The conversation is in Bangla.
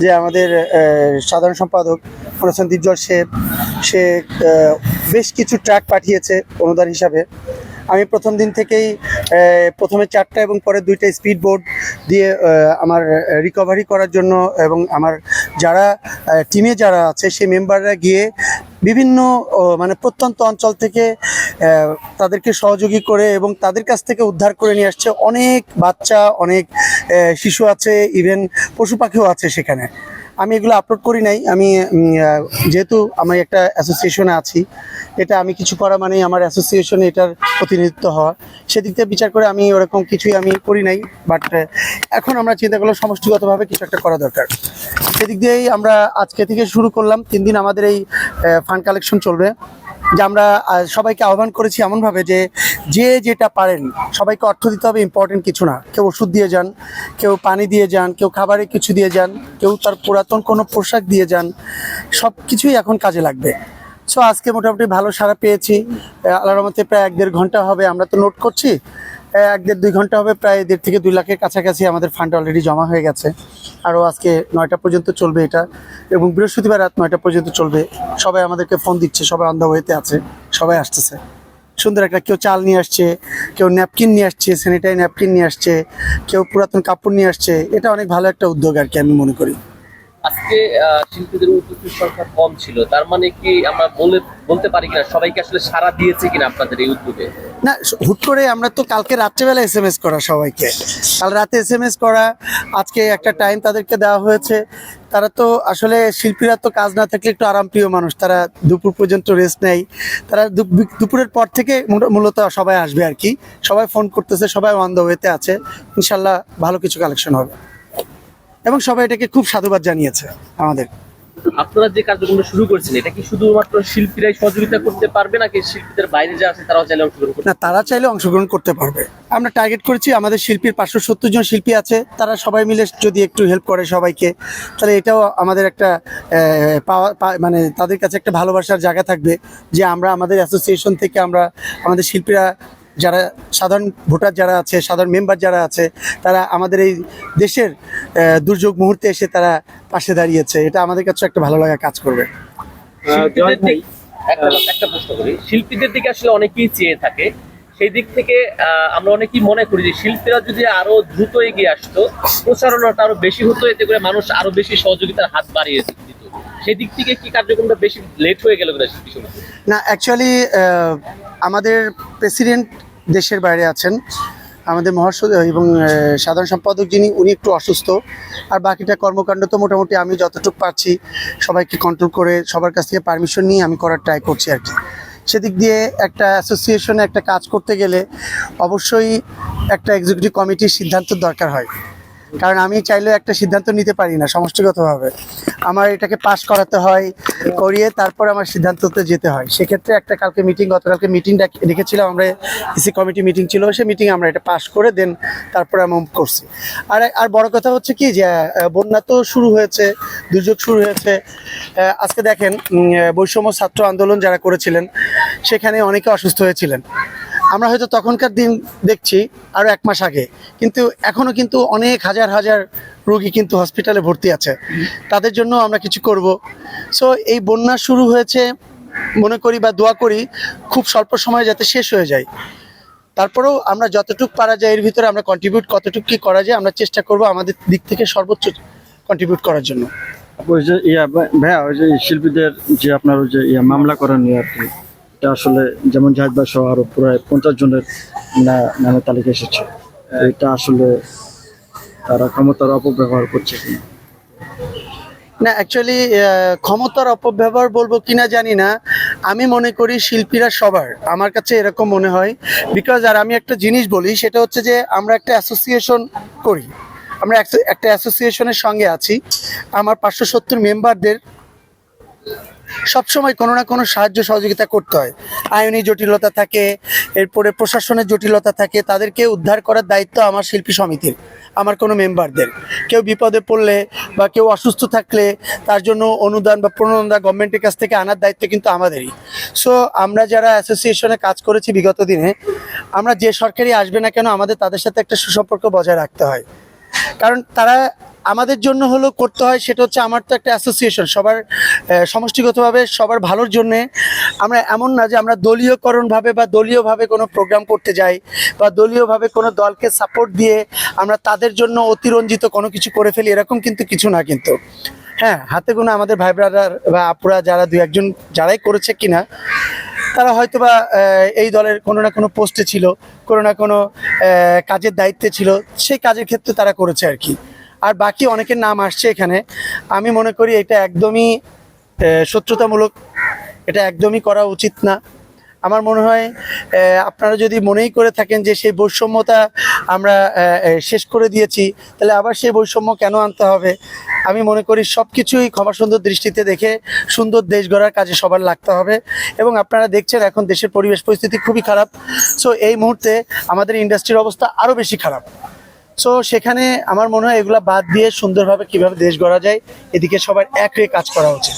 যে আমাদের সাধারণ সম্পাদক প্রসেন দীপজল সে বেশ কিছু ট্রাক পাঠিয়েছে অনুদান হিসাবে। আমি প্রথম দিন থেকেই প্রথমে 4টা এবং পরে 2টা স্পিড বোট দিয়ে আমার রিকভারি করার জন্য এবং আমার যারা টিমে যারা আছে সেই মেম্বাররা গিয়ে বিভিন্ন মানে প্রত্যন্ত অঞ্চল থেকে তাদেরকে সহযোগী করে এবং তাদের কাছ থেকে উদ্ধার করে নিয়ে আসছে। অনেক বাচ্চা, অনেক শিশু আছে, ইভেন পশু পাখিও আছে সেখানে। আমি এগুলো আপলোড করি নাই। আমি যেহেতু আমি একটা অ্যাসোসিয়েশনে আছি, এটা আমি কিছু করা মানে আমার অ্যাসোসিয়েশনে এটার প্রতিনিধিত্ব হওয়া, সেদিক থেকে বিচার করে আমি ওরকম কিছুই আমি করি নাই। বাট এখন আমরা চিন্তা করলাম সমষ্টিগতভাবে কিছু একটা করা দরকার। সেদিক দিয়েই আমরা আজকে থেকে শুরু করলাম। 3 দিন আমাদের এই ফান্ড কালেকশন চলবে, যে আমরা সবাইকে আহ্বান করেছি এমনভাবে যে যে যেটা পারেন সবাইকে অর্থ দিতে হবে, ইম্পর্টেন্ট কিছু না। কেউ ওষুধ দিয়ে যান, কেউ পানি দিয়ে যান, কেউ খাবারে কিছু দিয়ে যান, কেউ তার পুরাতন কোনো পোশাক দিয়ে যান, সব কিছুই এখন কাজে লাগবে। সো আজকে মোটামুটি ভালো সাড়া পেয়েছি। আল্লাহর রহমতে প্রায় 1-1.5 ঘন্টা হবে, আমরা তো নোট করছি, 1-1.5-2 ঘন্টা হবে, প্রায় 1.5 থেকে 2 লাখের কাছাকাছি আমাদের ফান্ড অলরেডি জমা হয়ে গেছে। আরও আজকে 9টা পর্যন্ত চলবে এটা, এবং বৃহস্পতিবার রাত 9টা পর্যন্ত চলবে। সবাই আমাদেরকে ফোন দিচ্ছে, সবাই অন দ্য ওয়েতে আছে, সবাই আসতেছে। সুন্দর একটা, কেউ চাল নিয়ে আসছে, কেউ ন্যাপকিন নিয়ে আসছে, স্যানিটারি ন্যাপকিন নিয়ে আসছে, কেউ পুরাতন কাপড় নিয়ে আসছে। এটা অনেক ভালো একটা উদ্যোগ আর কি, আমি মনে করি। আজকে শিল্পীদের উপস্থিতির সংখ্যা কম ছিল, তার মানে কি আমরা বলতে পারি কিনা সবাইকে আসলে সাড়া দিয়েছে কিনা আপনাদের এই উদ্যোগে? না, হুট করে আমরা তো কালকে রাত্রেবেলা SMS করা, সবাইকে কাল রাতে SMS করা, আজকে একটা টাইম তাদেরকে দেওয়া হয়েছে। তারা তো আসলে শিল্পীরা তো কাজ না থাকলে একটু আরামপ্রিয় মানুষ, তারা দুপুর পর্যন্ত রেস্ট নেয়। তারা দুপুরের পর থেকে মূলত সবাই আসবে আর কি। সবাই ফোন করতেছে, সবাই অন দ্য ওয়েতে আছে। ইনশাল্লাহ ভালো কিছু কালেকশন হবে, এবং সবাই এটাকে খুব সাধুবাদ জানিয়েছে আমাদের। আপনারা যে কার্যক্রমটা শুরু করেছেন, এটা কি শুধুমাত্র শিল্পীরাই সহযোগিতা করতে পারবে নাকি শিল্পীদের বাইরে যা আছে তারাও চাইলে অংশগ্রহণ করতে? না, তারা চাইলে অংশগ্রহণ করতে পারবে। আমরা টার্গেট করেছি আমাদের শিল্পীর 570 জন শিল্পী আছে, তারা সবাই মিলে যদি একটু হেল্প করে সবাইকে, তাহলে এটাও আমাদের একটা মানে তাদের কাছে একটা ভালোবাসার জায়গা থাকবে, যে আমরা আমাদের অ্যাসোসিয়েশন থেকে আমরা আমাদের শিল্পীরা যারা সাধারণ ভোটার যারা আছে, সাধারণ মেম্বার যারা আছে, তারা আমাদের এই দেশের দুর্যোগ মুহূর্তে এসে তারা পাশে দাঁড়িয়েছে। এটা আমাদের কাছে একটা ভালো লাগা কাজ করবে। একটা প্রশ্ন করি, শিল্পীদের দিকে আসলে অনেকেই চেয়ে থাকে, সেই দিক থেকে আমরা অনেকেই মনে করি যে শিল্পীরা যদি আরো দ্রুত এগিয়ে আসতো, প্রচারণাটা আরো বেশি হতো, এতে করে মানুষ আরো বেশি সহযোগিতার হাত বাড়িয়ে দিত। সেই দিক থেকে কি কার্যক্রমটা বেশি লেট হয়ে গেল কিনা শিল্পী সমিতি? না, অ্যাকচুয়ালি আমাদের প্রেসিডেন্ট দেশের বাইরে আছেন, আমাদের মহাসচিব এবং সাধারণ সম্পাদক যিনি, উনি একটু অসুস্থ। আর বাকিটা কর্মকাণ্ড তো মোটামুটি আমি যতটুকু পারছি সবাইকে কন্ট্রোল করে সবার কাছ থেকে পারমিশন নিয়ে আমি করার ট্রাই করছি আর কি। সেদিক দিয়ে একটা অ্যাসোসিয়েশনে একটা কাজ করতে গেলে অবশ্যই একটা এক্সিকিউটিভ কমিটির সিদ্ধান্তের দরকার হয়। কারণ আমি চাইলেও একটা সিদ্ধান্ত নিতে পারি না সমষ্টিগতভাবে, আমার এটাকে পাস করাতে হয়, করিয়ে তারপর আমার সিদ্ধান্ততে যেতে হয়। সেক্ষেত্রে একটা গতকালকে মিটিং ডেকেছিলাম আমরা, ইসি কমিটি মিটিং ছিল, সেই মিটিংয়ে আমরা এটা পাস করে দেন তারপরে আমরা মুভ করছি। আর বড় কথা হচ্ছে কি, যে বন্যা তো শুরু হয়েছে, দুর্যোগ শুরু হয়েছে। আজকে দেখেন, বৈষম্য ছাত্র আন্দোলন যারা করেছিলেন সেখানে অনেকে অসুস্থ হয়েছিলেন। আমরা হয়তো তখনকার দিন দেখছি আরও 1 মাস আগে, কিন্তু এখনও কিন্তু অনেক হাজার হাজার রোগী কিন্তু হসপিটালে ভর্তি আছে, তাদের জন্য আমরা কিছু করব। সো এই বন্যা শুরু হয়েছে, মনে করি বা দোয়া করি খুব স্বল্প সময়ে যাতে শেষ হয়ে যায়। তারপরেও আমরা যতটুকু পারা যায় এর ভিতরে আমরা কন্ট্রিবিউট, কতটুকু কী করা যায় আমরা চেষ্টা করব আমাদের দিক থেকে সর্বোচ্চ কন্ট্রিবিউট করার জন্য। ওই যে ভাইয়া, ওই যে শিল্পীদের যে আপনার ওই যে মামলা করেন আর কি, এটা আসলে যেমন জাহিদ ভাই সহ আরো প্রায় 50 জনের নামের তালিকা এসেছে, এটা আসলে তারা ক্ষমতার অপব্যবহার করছে কিনা? না, অ্যাকচুয়ালি ক্ষমতার অপব্যবহার বলবো কিনা জানি না। আমি মনে করি শিল্পীরা সবার, আমার কাছে এরকম মনে হয়। বিকজ আর আমি একটা জিনিস বলি, সেটা হচ্ছে যে আমরা একটা অ্যাসোসিয়েশন করি, আমরা একটা অ্যাসোসিয়েশনের সঙ্গে আছি। আমার 570 মেম্বারদের সবসময় কোনো না কোনো সাহায্য সহযোগিতা করতে হয়। আইনি জটিলতা থাকে, এরপরে প্রশাসনের জটিলতা থাকে, তাদেরকে উদ্ধার করার দায়িত্ব আমার শিল্পী সমিতির, আমার কোনো মেম্বারদের। কেউ বিপদে পড়লে বা কেউ অসুস্থ থাকলে তার জন্য অনুদান বা প্রণোদন গভর্নমেন্টের কাছ থেকে আনার দায়িত্ব কিন্তু আমাদেরই। সো আমরা যারা অ্যাসোসিয়েশনে কাজ করেছি বিগত দিনে, আমরা যে সরকারি আসবে না কেন আমাদের তাদের সাথে একটা সুসম্পর্ক বজায় রাখতে হয়। কারণ তারা আমাদের জন্য হলো করতে হয়, সেটা হচ্ছে আমার তো একটা অ্যাসোসিয়েশন, সবার সমষ্টিগতভাবে সবার ভালোর জন্যে। আমরা এমন না যে আমরা দলীয়করণভাবে বা দলীয়ভাবে কোনো প্রোগ্রাম করতে যাই বা দলীয়ভাবে কোনো দলকে সাপোর্ট দিয়ে আমরা তাদের জন্য অতিরঞ্জিত কোনো কিছু করে ফেলি, এরকম কিন্তু কিছু না। কিন্তু হ্যাঁ, হাতে গোনা আমাদের ভাই ব্রাদার বা আপুরা যারা দু একজন যারাই করেছে কিনা, তারা হয়তো বা এই দলের কোনো না কোনো পোস্টে ছিল, কোনো না কোনো কাজের দায়িত্বে ছিল, সেই কাজের ক্ষেত্রে তারা করেছে আর কি। আর বাকি অনেকের নাম আসছে এখানে, আমি মনে করি এটা একদমই শত্রুতামূলক, এটা একদমই করা উচিত না। আমার মনে হয় আপনারা যদি মনেই করে থাকেন যে সেই বৈষম্যতা আমরা শেষ করে দিয়েছি, তাহলে আবার সেই বৈষম্য কেন আনতে হবে? আমি মনে করি সব কিছুই ক্ষমা সুন্দর দৃষ্টিতে দেখে সুন্দর দেশ গড়ার কাজে সবার লাগতে হবে। এবং আপনারা দেখছেন এখন দেশের পরিবেশ পরিস্থিতি খুবই খারাপ। সো এই মুহূর্তে আমাদের ইন্ডাস্ট্রির অবস্থা আরও বেশি খারাপ। সো সেখানে আমার মনে হয় এগুলা বাদ দিয়ে সুন্দরভাবে কিভাবে দেশ গড়া যায়, এদিকে সবার এক হয়ে কাজ করা উচিত।